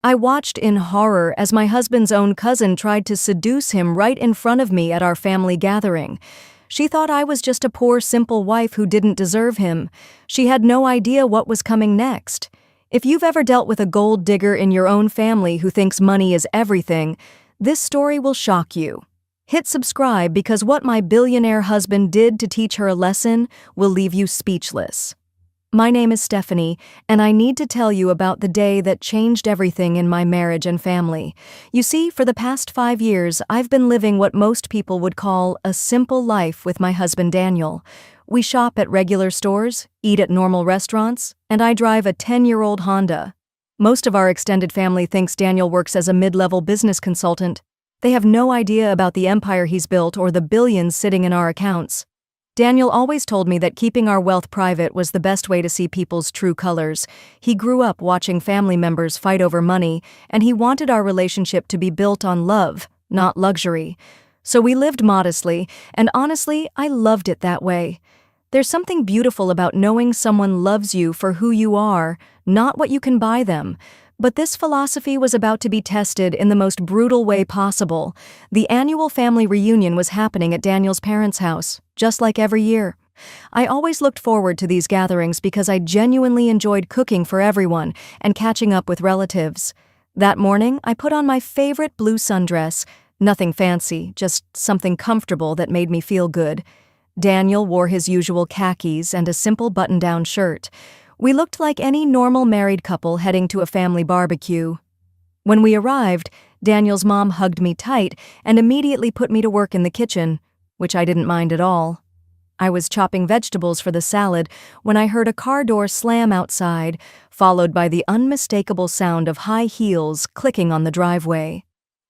I watched in horror as my husband's own cousin tried to seduce him right in front of me at our family gathering. She thought I was just a poor, simple wife who didn't deserve him. She had no idea what was coming next. If you've ever dealt with a gold digger in your own family who thinks money is everything, this story will shock you. Hit subscribe because what my billionaire husband did to teach her a lesson will leave you speechless. My name is Stephanie, and I need to tell you about the day that changed everything in my marriage and family. You see, for the past 5 years, I've been living what most people would call a simple life with my husband Daniel. We shop at regular stores, eat at normal restaurants, and I drive a 10-year-old Honda. Most of our extended family thinks Daniel works as a mid-level business consultant. They have no idea about the empire he's built or the billions sitting in our accounts. Daniel always told me that keeping our wealth private was the best way to see people's true colors. He grew up watching family members fight over money, and he wanted our relationship to be built on love, not luxury. So we lived modestly, and honestly, I loved it that way. There's something beautiful about knowing someone loves you for who you are, not what you can buy them. But this philosophy was about to be tested in the most brutal way possible. The annual family reunion was happening at Daniel's parents' house, just like every year. I always looked forward to these gatherings because I genuinely enjoyed cooking for everyone and catching up with relatives. That morning, I put on my favorite blue sundress. Nothing fancy, just something comfortable that made me feel good. Daniel wore his usual khakis and a simple button-down shirt. We looked like any normal married couple heading to a family barbecue. When we arrived, Daniel's mom hugged me tight and immediately put me to work in the kitchen, which I didn't mind at all. I was chopping vegetables for the salad when I heard a car door slam outside, followed by the unmistakable sound of high heels clicking on the driveway.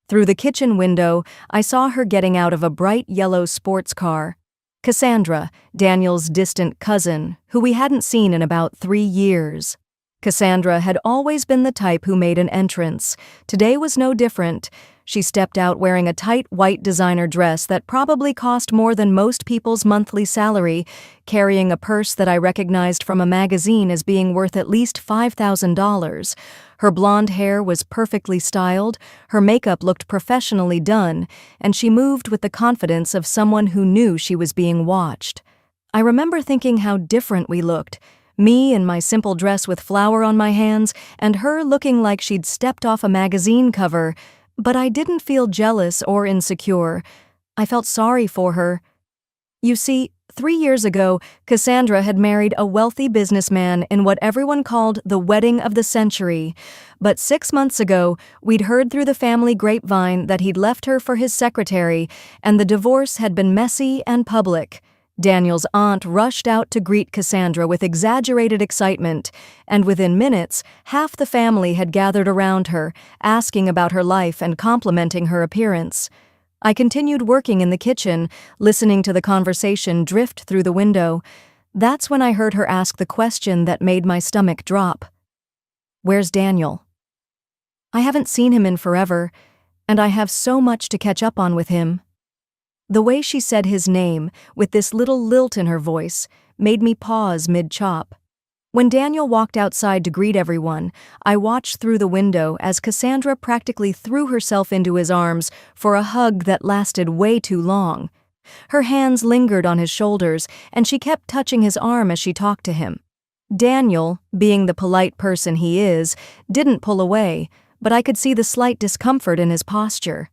Through the kitchen window, I saw her getting out of a bright yellow sports car. Cassandra, Daniel's distant cousin, who we hadn't seen in about 3 years. Cassandra had always been the type who made an entrance. Today was no different. She stepped out wearing a tight white designer dress that probably cost more than most people's monthly salary, carrying a purse that I recognized from a magazine as being worth at least $5,000. Her blonde hair was perfectly styled, her makeup looked professionally done, and she moved with the confidence of someone who knew she was being watched. I remember thinking how different we looked. Me in my simple dress with flour on my hands, and her looking like she'd stepped off a magazine cover. But I didn't feel jealous or insecure. I felt sorry for her. You see, 3 years ago, Cassandra had married a wealthy businessman in what everyone called the wedding of the century. But 6 months ago, we'd heard through the family grapevine that he'd left her for his secretary, and the divorce had been messy and public. Daniel's aunt rushed out to greet Cassandra with exaggerated excitement, and within minutes, half the family had gathered around her, asking about her life and complimenting her appearance. I continued working in the kitchen, listening to the conversation drift through the window. That's when I heard her ask the question that made my stomach drop. "Where's Daniel?" I haven't seen him in forever, and I have so much to catch up on with him. The way she said his name, with this little lilt in her voice, made me pause mid-chop. When Daniel walked outside to greet everyone, I watched through the window as Cassandra practically threw herself into his arms for a hug that lasted way too long. Her hands lingered on his shoulders, and she kept touching his arm as she talked to him. Daniel, being the polite person he is, didn't pull away, but I could see the slight discomfort in his posture.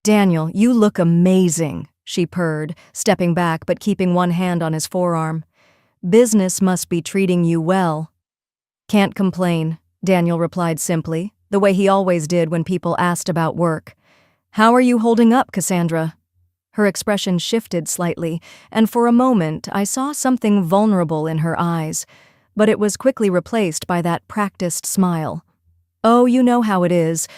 "Daniel, you look amazing," she purred, stepping back but keeping one hand on his forearm. "Business must be treating you well." "Can't complain," Daniel replied simply, the way he always did when people asked about work. "How are you holding up, Cassandra?" Her expression shifted slightly, and for a moment I saw something vulnerable in her eyes, but it was quickly replaced by that practiced smile. "Oh, you know how it is.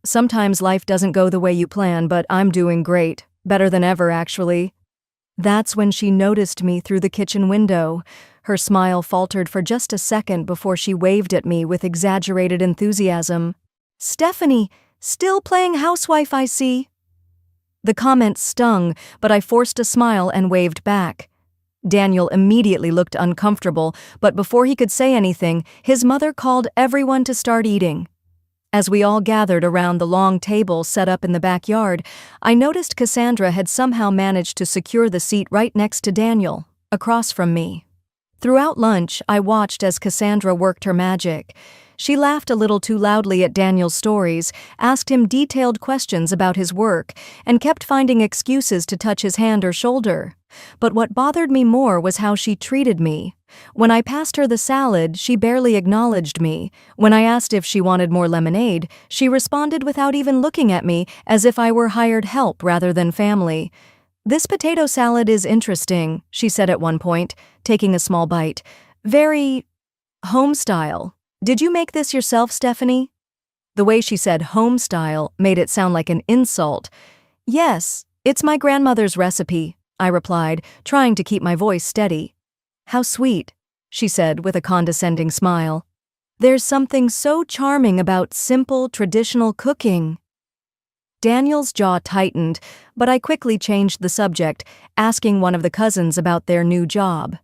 Sometimes life doesn't go the way you plan, but I'm doing great. Better than ever, actually." That's when she noticed me through the kitchen window. Her smile faltered for just a second before she waved at me with exaggerated enthusiasm. "Stephanie, still playing housewife, I see." The comment stung, but I forced a smile and waved back. Daniel immediately looked uncomfortable, but before he could say anything, his mother called everyone to start eating. As we all gathered around the long table set up in the backyard, I noticed Cassandra had somehow managed to secure the seat right next to Daniel, across from me. Throughout lunch, I watched as Cassandra worked her magic. She laughed a little too loudly at Daniel's stories, asked him detailed questions about his work, and kept finding excuses to touch his hand or shoulder. But what bothered me more was how she treated me. When I passed her the salad, she barely acknowledged me. When I asked if she wanted more lemonade, she responded without even looking at me, as if I were hired help rather than family. "This potato salad is interesting," she said at one point, taking a small bite. "Very home-style. Did you make this yourself, Stephanie?" The way she said home-style made it sound like an insult. "Yes, it's my grandmother's recipe," I replied, trying to keep my voice steady. "How sweet," she said with a condescending smile. "There's something so charming about simple, traditional cooking." Daniel's jaw tightened, but I quickly changed the subject, asking one of the cousins about their new job.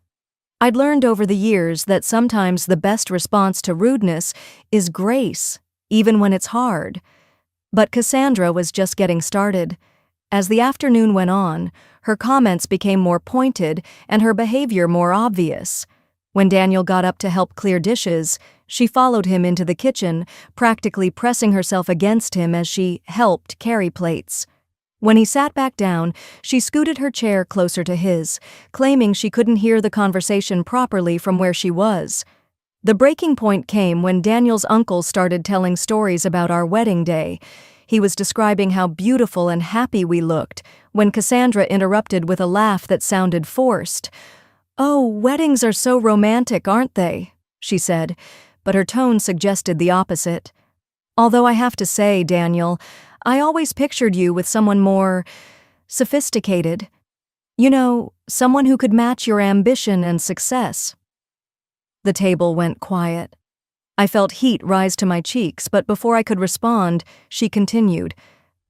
I'd learned over the years that sometimes the best response to rudeness is grace, even when it's hard. But Cassandra was just getting started. As the afternoon went on, her comments became more pointed and her behavior more obvious. When Daniel got up to help clear dishes, she followed him into the kitchen, practically pressing herself against him as she helped carry plates. When he sat back down, she scooted her chair closer to his, claiming she couldn't hear the conversation properly from where she was. The breaking point came when Daniel's uncle started telling stories about our wedding day. He was describing how beautiful and happy we looked, when Cassandra interrupted with a laugh that sounded forced. "Oh, weddings are so romantic, aren't they?" she said, but her tone suggested the opposite. "Although I have to say, Daniel, I always pictured you with someone more sophisticated. You know, someone who could match your ambition and success." The table went quiet. I felt heat rise to my cheeks, but before I could respond, she continued.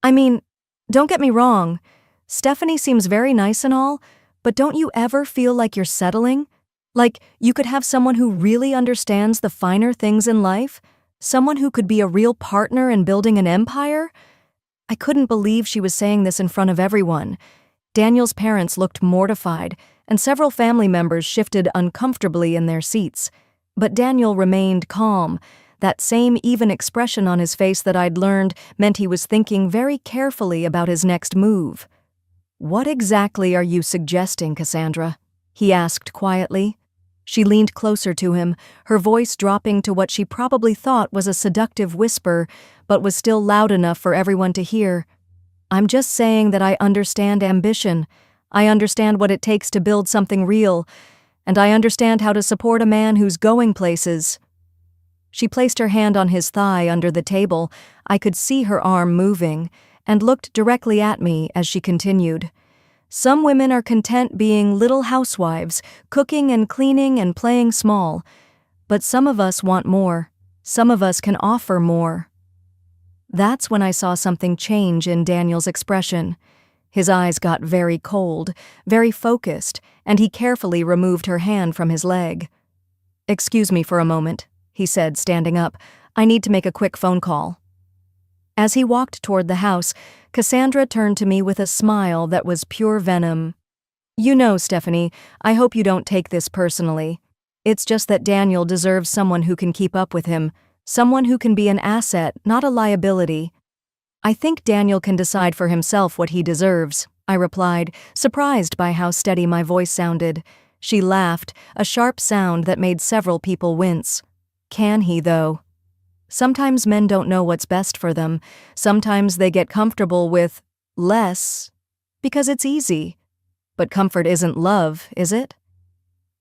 "I mean, don't get me wrong. Stephanie seems very nice and all, but don't you ever feel like you're settling? Like you could have someone who really understands the finer things in life? Someone who could be a real partner in building an empire?" I couldn't believe she was saying this in front of everyone. Daniel's parents looked mortified, and several family members shifted uncomfortably in their seats. But Daniel remained calm. That same even expression on his face that I'd learned meant he was thinking very carefully about his next move. "What exactly are you suggesting, Cassandra?" he asked quietly. She leaned closer to him, her voice dropping to what she probably thought was a seductive whisper, but was still loud enough for everyone to hear. "I'm just saying that I understand ambition. I understand what it takes to build something real, and I understand how to support a man who's going places." She placed her hand on his thigh under the table. I could see her arm moving, and looked directly at me as she continued. "Some women are content being little housewives, cooking and cleaning and playing small. But some of us want more. Some of us can offer more." That's when I saw something change in Daniel's expression. His eyes got very cold, very focused, and he carefully removed her hand from his leg. "Excuse me for a moment," he said, standing up. "I need to make a quick phone call." As he walked toward the house, Cassandra turned to me with a smile that was pure venom. "You know, Stephanie, I hope you don't take this personally. It's just that Daniel deserves someone who can keep up with him, someone who can be an asset, not a liability." "I think Daniel can decide for himself what he deserves," I replied, surprised by how steady my voice sounded. She laughed, a sharp sound that made several people wince. "Can he, though? Sometimes men don't know what's best for them. Sometimes they get comfortable with less because it's easy. But comfort isn't love, is it?"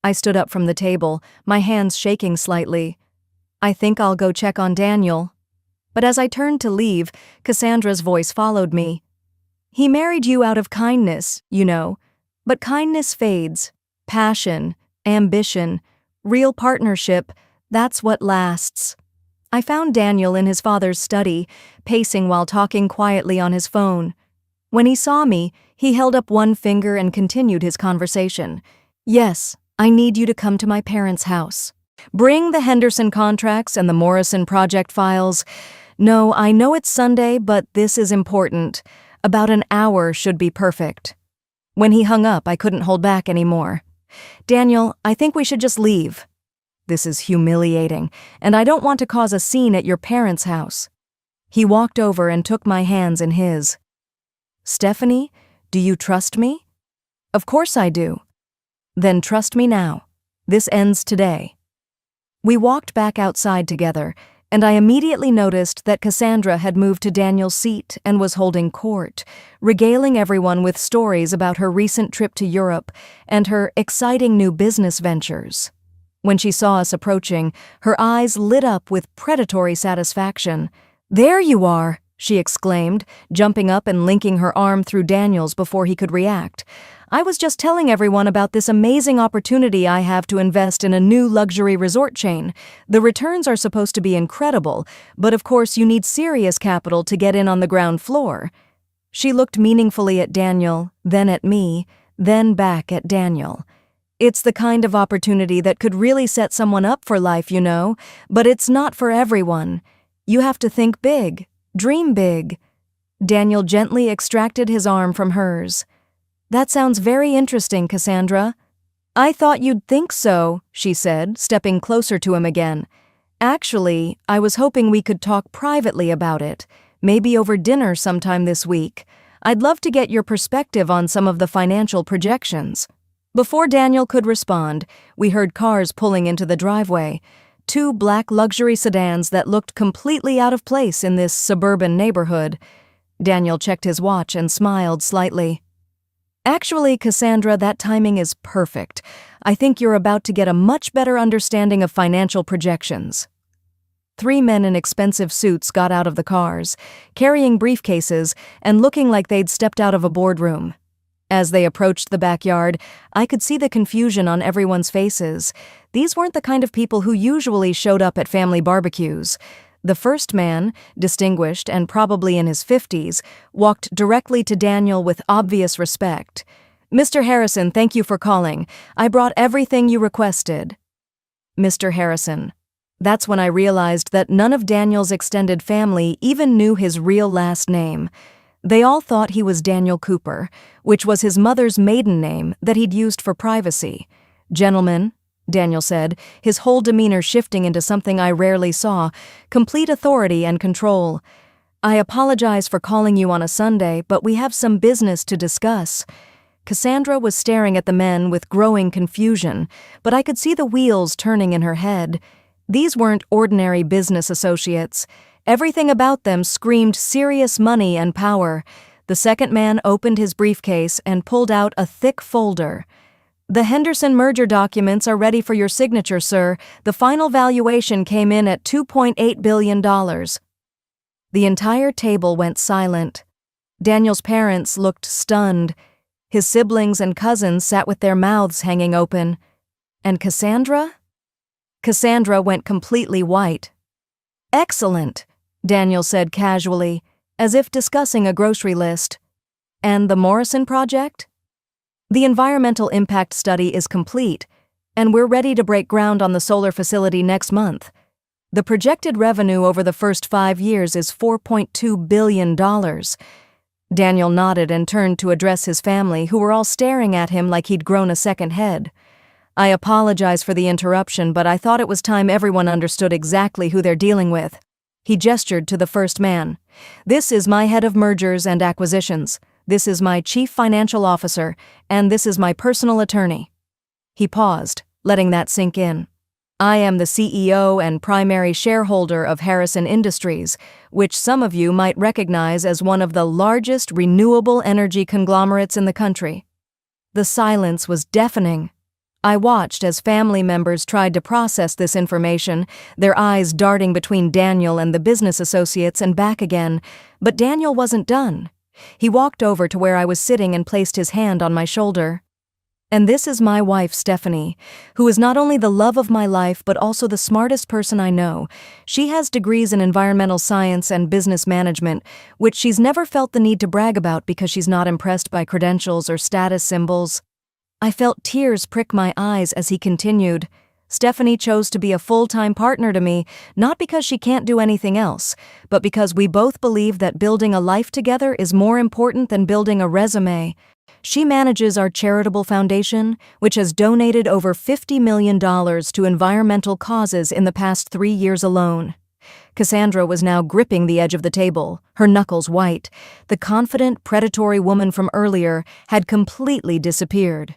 I stood up from the table, my hands shaking slightly. "I think I'll go check on Daniel." But as I turned to leave, Cassandra's voice followed me. "He married you out of kindness, you know. But kindness fades. Passion, ambition, real partnership, that's what lasts." I found Daniel in his father's study, pacing while talking quietly on his phone. When he saw me, he held up one finger and continued his conversation. "Yes, I need you to come to my parents' house. Bring the Henderson contracts and the Morrison project files. No, I know it's Sunday, but this is important. About an hour should be perfect. When he hung up, I couldn't hold back anymore. Daniel, I think we should just leave. This is humiliating, and I don't want to cause a scene at your parents' house. He walked over and took my hands in his. Stephanie, do you trust me? Of course I do. Then trust me now. This ends today. We walked back outside together, and I immediately noticed that Cassandra had moved to Daniel's seat and was holding court, regaling everyone with stories about her recent trip to Europe and her exciting new business ventures. When she saw us approaching, her eyes lit up with predatory satisfaction. "There you are!" she exclaimed, jumping up and linking her arm through Daniel's before he could react. "I was just telling everyone about this amazing opportunity I have to invest in a new luxury resort chain. The returns are supposed to be incredible, but of course you need serious capital to get in on the ground floor." She looked meaningfully at Daniel, then at me, then back at Daniel. "It's the kind of opportunity that could really set someone up for life, you know, but it's not for everyone. You have to think big, dream big." Daniel gently extracted his arm from hers. "That sounds very interesting, Cassandra." "I thought you'd think so," she said, stepping closer to him again. "Actually, I was hoping we could talk privately about it, maybe over dinner sometime this week. I'd love to get your perspective on some of the financial projections." Before Daniel could respond, we heard cars pulling into the driveway, 2 black luxury sedans that looked completely out of place in this suburban neighborhood. Daniel checked his watch and smiled slightly. "Actually, Cassandra, that timing is perfect. I think you're about to get a much better understanding of financial projections." 3 men in expensive suits got out of the cars, carrying briefcases and looking like they'd stepped out of a boardroom. As they approached the backyard, I could see the confusion on everyone's faces. These weren't the kind of people who usually showed up at family barbecues. The first man, distinguished and probably in his 50s, walked directly to Daniel with obvious respect. "Mr. Harrison, thank you for calling. I brought everything you requested." Mr. Harrison. That's when I realized that none of Daniel's extended family even knew his real last name. They all thought he was Daniel Cooper, which was his mother's maiden name that he'd used for privacy. "Gentlemen," Daniel said, his whole demeanor shifting into something I rarely saw, complete authority and control. "I apologize for calling you on a Sunday, but we have some business to discuss." Cassandra was staring at the men with growing confusion, but I could see the wheels turning in her head. These weren't ordinary business associates. Everything about them screamed serious money and power. The second man opened his briefcase and pulled out a thick folder. "The Henderson merger documents are ready for your signature, sir. The final valuation came in at $2.8 billion. The entire table went silent. Daniel's parents looked stunned. His siblings and cousins sat with their mouths hanging open. And Cassandra? Cassandra went completely white. "Excellent," Daniel said casually, as if discussing a grocery list. "And the Morrison project?" "The environmental impact study is complete, and we're ready to break ground on the solar facility next month. The projected revenue over the first 5 years is $4.2 billion. Daniel nodded and turned to address his family, who were all staring at him like he'd grown a second head. "I apologize for the interruption, but I thought it was time everyone understood exactly who they're dealing with." He gestured to the first man. "This is my head of mergers and acquisitions. This is my chief financial officer, and this is my personal attorney." He paused, letting that sink in. "I am the CEO and primary shareholder of Harrison Industries, which some of you might recognize as one of the largest renewable energy conglomerates in the country." The silence was deafening. I watched as family members tried to process this information, their eyes darting between Daniel and the business associates and back again, but Daniel wasn't done. He walked over to where I was sitting and placed his hand on my shoulder. "And this is my wife, Stephanie, who is not only the love of my life but also the smartest person I know. She has degrees in environmental science and business management, which she's never felt the need to brag about because she's not impressed by credentials or status symbols." I felt tears prick my eyes as he continued. Stephanie chose to be a full-time partner to me, not because she can't do anything else, but because we both believe that building a life together is more important than building a resume. She manages our charitable foundation, which has donated over $50 million to environmental causes in the past 3 years alone. Cassandra was now gripping the edge of the table, her knuckles white. The confident, predatory woman from earlier had completely disappeared.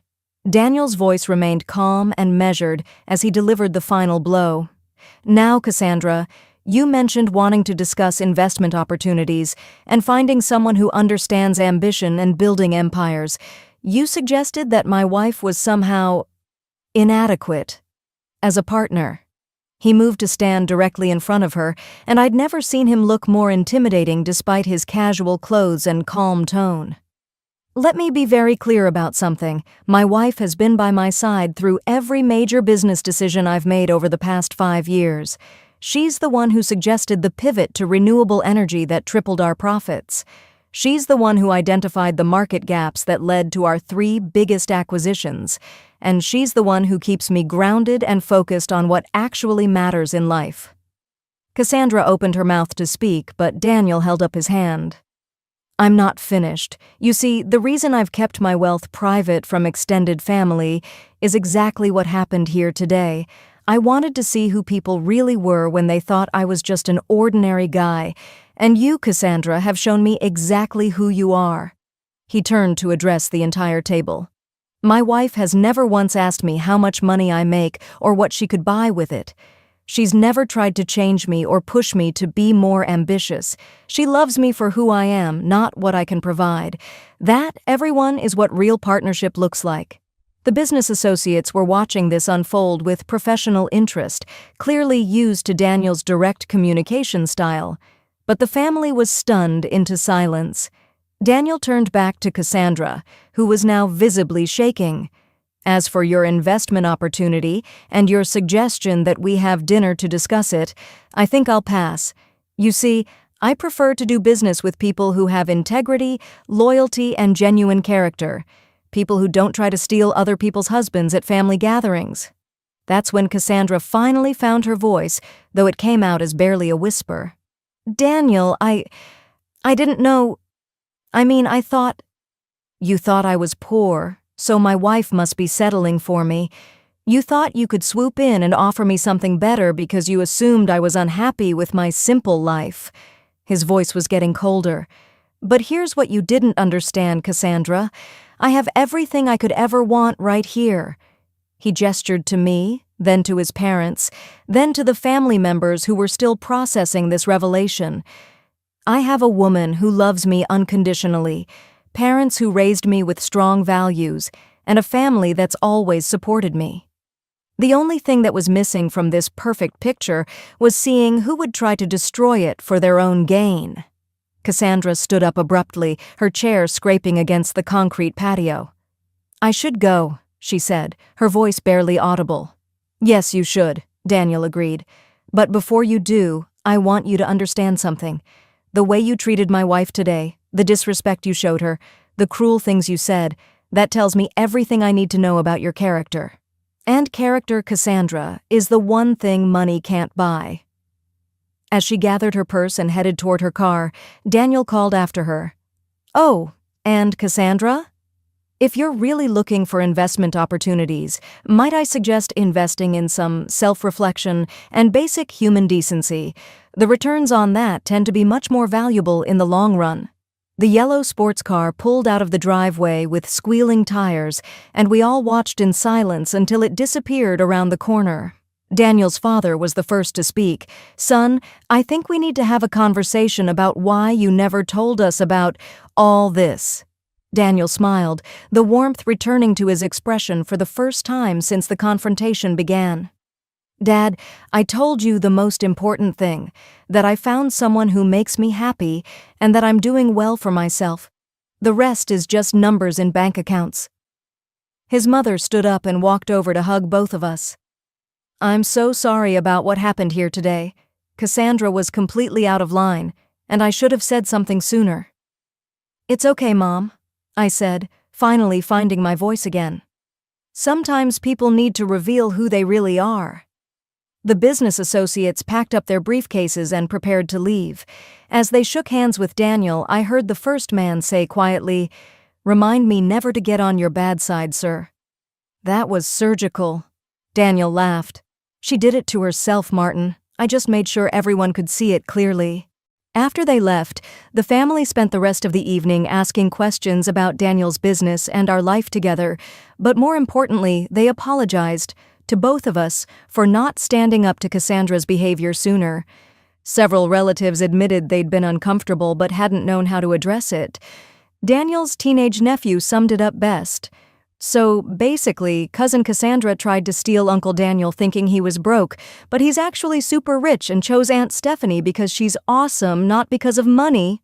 Daniel's voice remained calm and measured as he delivered the final blow. Now, Cassandra, you mentioned wanting to discuss investment opportunities and finding someone who understands ambition and building empires. You suggested that my wife was somehow inadequate as a partner. He moved to stand directly in front of her, and I'd never seen him look more intimidating despite his casual clothes and calm tone. Let me be very clear about something. My wife has been by my side through every major business decision I've made over the past 5 years. She's the one who suggested the pivot to renewable energy that tripled our profits. She's the one who identified the market gaps that led to our 3 biggest acquisitions. And she's the one who keeps me grounded and focused on what actually matters in life. Cassandra opened her mouth to speak, but Daniel held up his hand. I'm not finished. You see, the reason I've kept my wealth private from extended family is exactly what happened here today. I wanted to see who people really were when they thought I was just an ordinary guy, and you, Cassandra, have shown me exactly who you are. He turned to address the entire table. My wife has never once asked me how much money I make or what she could buy with it. She's never tried to change me or push me to be more ambitious. She loves me for who I am, not what I can provide. That, everyone, is what real partnership looks like. The business associates were watching this unfold with professional interest, clearly used to Daniel's direct communication style. But the family was stunned into silence. Daniel turned back to Cassandra, who was now visibly shaking. As for your investment opportunity and your suggestion that we have dinner to discuss it, I think I'll pass. You see, I prefer to do business with people who have integrity, loyalty, and genuine character. People who don't try to steal other people's husbands at family gatherings. That's when Cassandra finally found her voice, though it came out as barely a whisper. Daniel, I didn't know. I thought. You thought I was poor, so my wife must be settling for me. You thought you could swoop in and offer me something better because you assumed I was unhappy with my simple life. His voice was getting colder. But here's what you didn't understand, Cassandra. I have everything I could ever want right here. He gestured to me, then to his parents, then to the family members who were still processing this revelation. I have a woman who loves me unconditionally, parents who raised me with strong values, and a family that's always supported me. The only thing that was missing from this perfect picture was seeing who would try to destroy it for their own gain. Cassandra stood up abruptly, her chair scraping against the concrete patio. I should go, she said, her voice barely audible. Yes, you should, Daniel agreed. But before you do, I want you to understand something. The way you treated my wife today, the disrespect you showed her, the cruel things you said, that tells me everything I need to know about your character. And character, Cassandra, is the one thing money can't buy. As she gathered her purse and headed toward her car, Daniel called after her. Oh, and Cassandra? If you're really looking for investment opportunities, might I suggest investing in some self-reflection and basic human decency? The returns on that tend to be much more valuable in the long run. The yellow sports car pulled out of the driveway with squealing tires, and we all watched in silence until it disappeared around the corner. Daniel's father was the first to speak. Son, I think we need to have a conversation about why you never told us about all this. Daniel smiled, the warmth returning to his expression for the first time since the confrontation began. Dad, I told you the most important thing, that I found someone who makes me happy and that I'm doing well for myself. The rest is just numbers in bank accounts. His mother stood up and walked over to hug both of us. I'm so sorry about what happened here today. Cassandra was completely out of line, and I should have said something sooner. It's okay, Mom, I said, finally finding my voice again. Sometimes people need to reveal who they really are. The business associates packed up their briefcases and prepared to leave. As they shook hands with Daniel, I heard the first man say quietly, "Remind me never to get on your bad side, sir." That was surgical. Daniel laughed. "She did it to herself, Martin. I just made sure everyone could see it clearly." After they left, the family spent the rest of the evening asking questions about Daniel's business and our life together, but more importantly, they apologized to both of us for not standing up to Cassandra's behavior sooner. Several relatives admitted they'd been uncomfortable but hadn't known how to address it. Daniel's teenage nephew summed it up best. So, basically, Cousin Cassandra tried to steal Uncle Daniel thinking he was broke, but he's actually super rich and chose Aunt Stephanie because she's awesome, not because of money.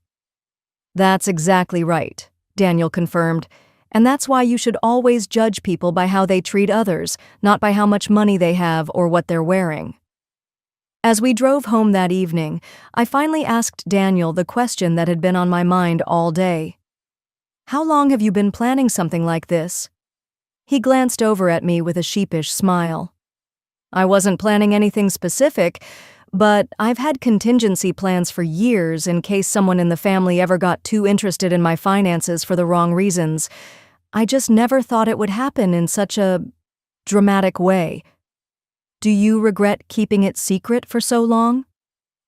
That's exactly right, Daniel confirmed. And that's why you should always judge people by how they treat others, not by how much money they have or what they're wearing. As we drove home that evening, I finally asked Daniel the question that had been on my mind all day. "How long have you been planning something like this?" He glanced over at me with a sheepish smile. "I wasn't planning anything specific, but I've had contingency plans for years in case someone in the family ever got too interested in my finances for the wrong reasons. I just never thought it would happen in such a dramatic way." "Do you regret keeping it secret for so long?"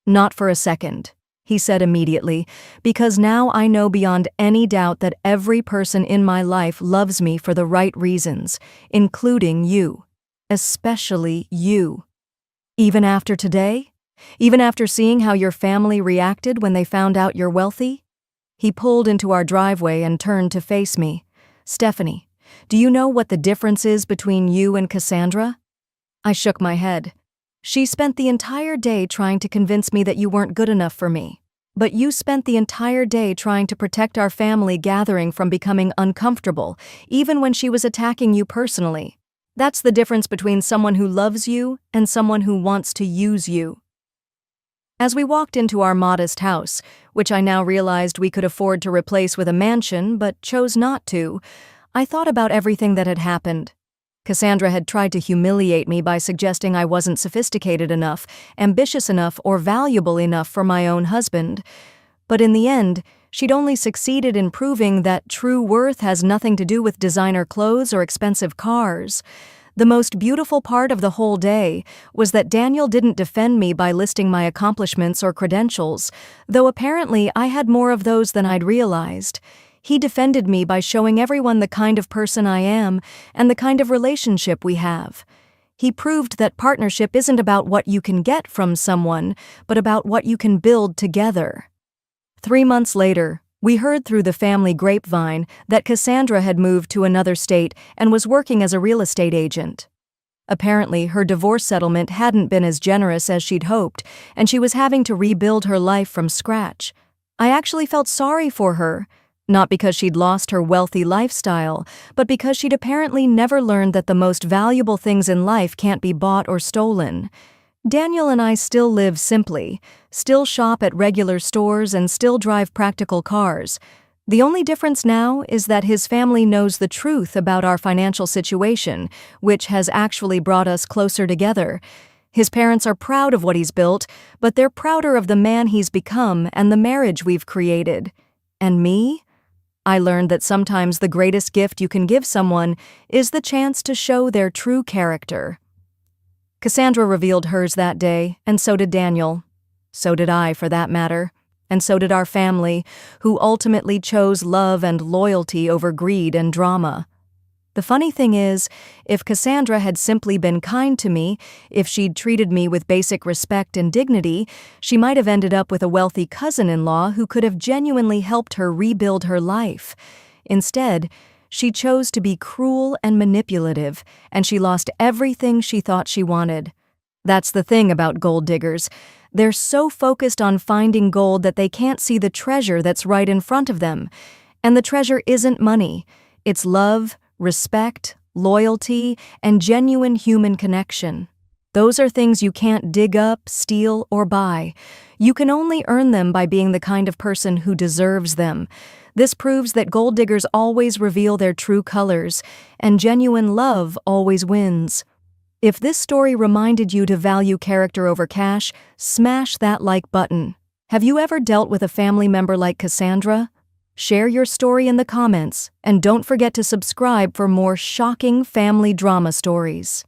"Not for a second," he said immediately, "because now I know beyond any doubt that every person in my life loves me for the right reasons, including you. Especially you. Even after today? Even after seeing how your family reacted when they found out you're wealthy?" He pulled into our driveway and turned to face me. "Stephanie, do you know what the difference is between you and Cassandra?" I shook my head. "She spent the entire day trying to convince me that you weren't good enough for me. But you spent the entire day trying to protect our family gathering from becoming uncomfortable, even when she was attacking you personally. That's the difference between someone who loves you and someone who wants to use you." As we walked into our modest house, which I now realized we could afford to replace with a mansion but chose not to, I thought about everything that had happened. Cassandra had tried to humiliate me by suggesting I wasn't sophisticated enough, ambitious enough, or valuable enough for my own husband. But in the end, she'd only succeeded in proving that true worth has nothing to do with designer clothes or expensive cars. The most beautiful part of the whole day was that Daniel didn't defend me by listing my accomplishments or credentials, though apparently I had more of those than I'd realized. He defended me by showing everyone the kind of person I am and the kind of relationship we have. He proved that partnership isn't about what you can get from someone, but about what you can build together. 3 months later, we heard through the family grapevine that Cassandra had moved to another state and was working as a real estate agent. Apparently, her divorce settlement hadn't been as generous as she'd hoped, and she was having to rebuild her life from scratch. I actually felt sorry for her. Not because she'd lost her wealthy lifestyle, but because she'd apparently never learned that the most valuable things in life can't be bought or stolen. Daniel and I still live simply, still shop at regular stores, and still drive practical cars. The only difference now is that his family knows the truth about our financial situation, which has actually brought us closer together. His parents are proud of what he's built, but they're prouder of the man he's become and the marriage we've created. And me? I learned that sometimes the greatest gift you can give someone is the chance to show their true character. Cassandra revealed hers that day, and so did Daniel. So did I, for that matter. And so did our family, who ultimately chose love and loyalty over greed and drama. The funny thing is, if Cassandra had simply been kind to me, if she'd treated me with basic respect and dignity, she might have ended up with a wealthy cousin-in-law who could have genuinely helped her rebuild her life. Instead, she chose to be cruel and manipulative, and she lost everything she thought she wanted. That's the thing about gold diggers. They're so focused on finding gold that they can't see the treasure that's right in front of them. And the treasure isn't money. It's love, respect, loyalty, and genuine human connection. Those are things you can't dig up, steal, or buy. You can only earn them by being the kind of person who deserves them. This proves that gold diggers always reveal their true colors, and genuine love always wins. If this story reminded you to value character over cash, smash that like button. Have you ever dealt with a family member like Cassandra? Share your story in the comments, and don't forget to subscribe for more shocking family drama stories.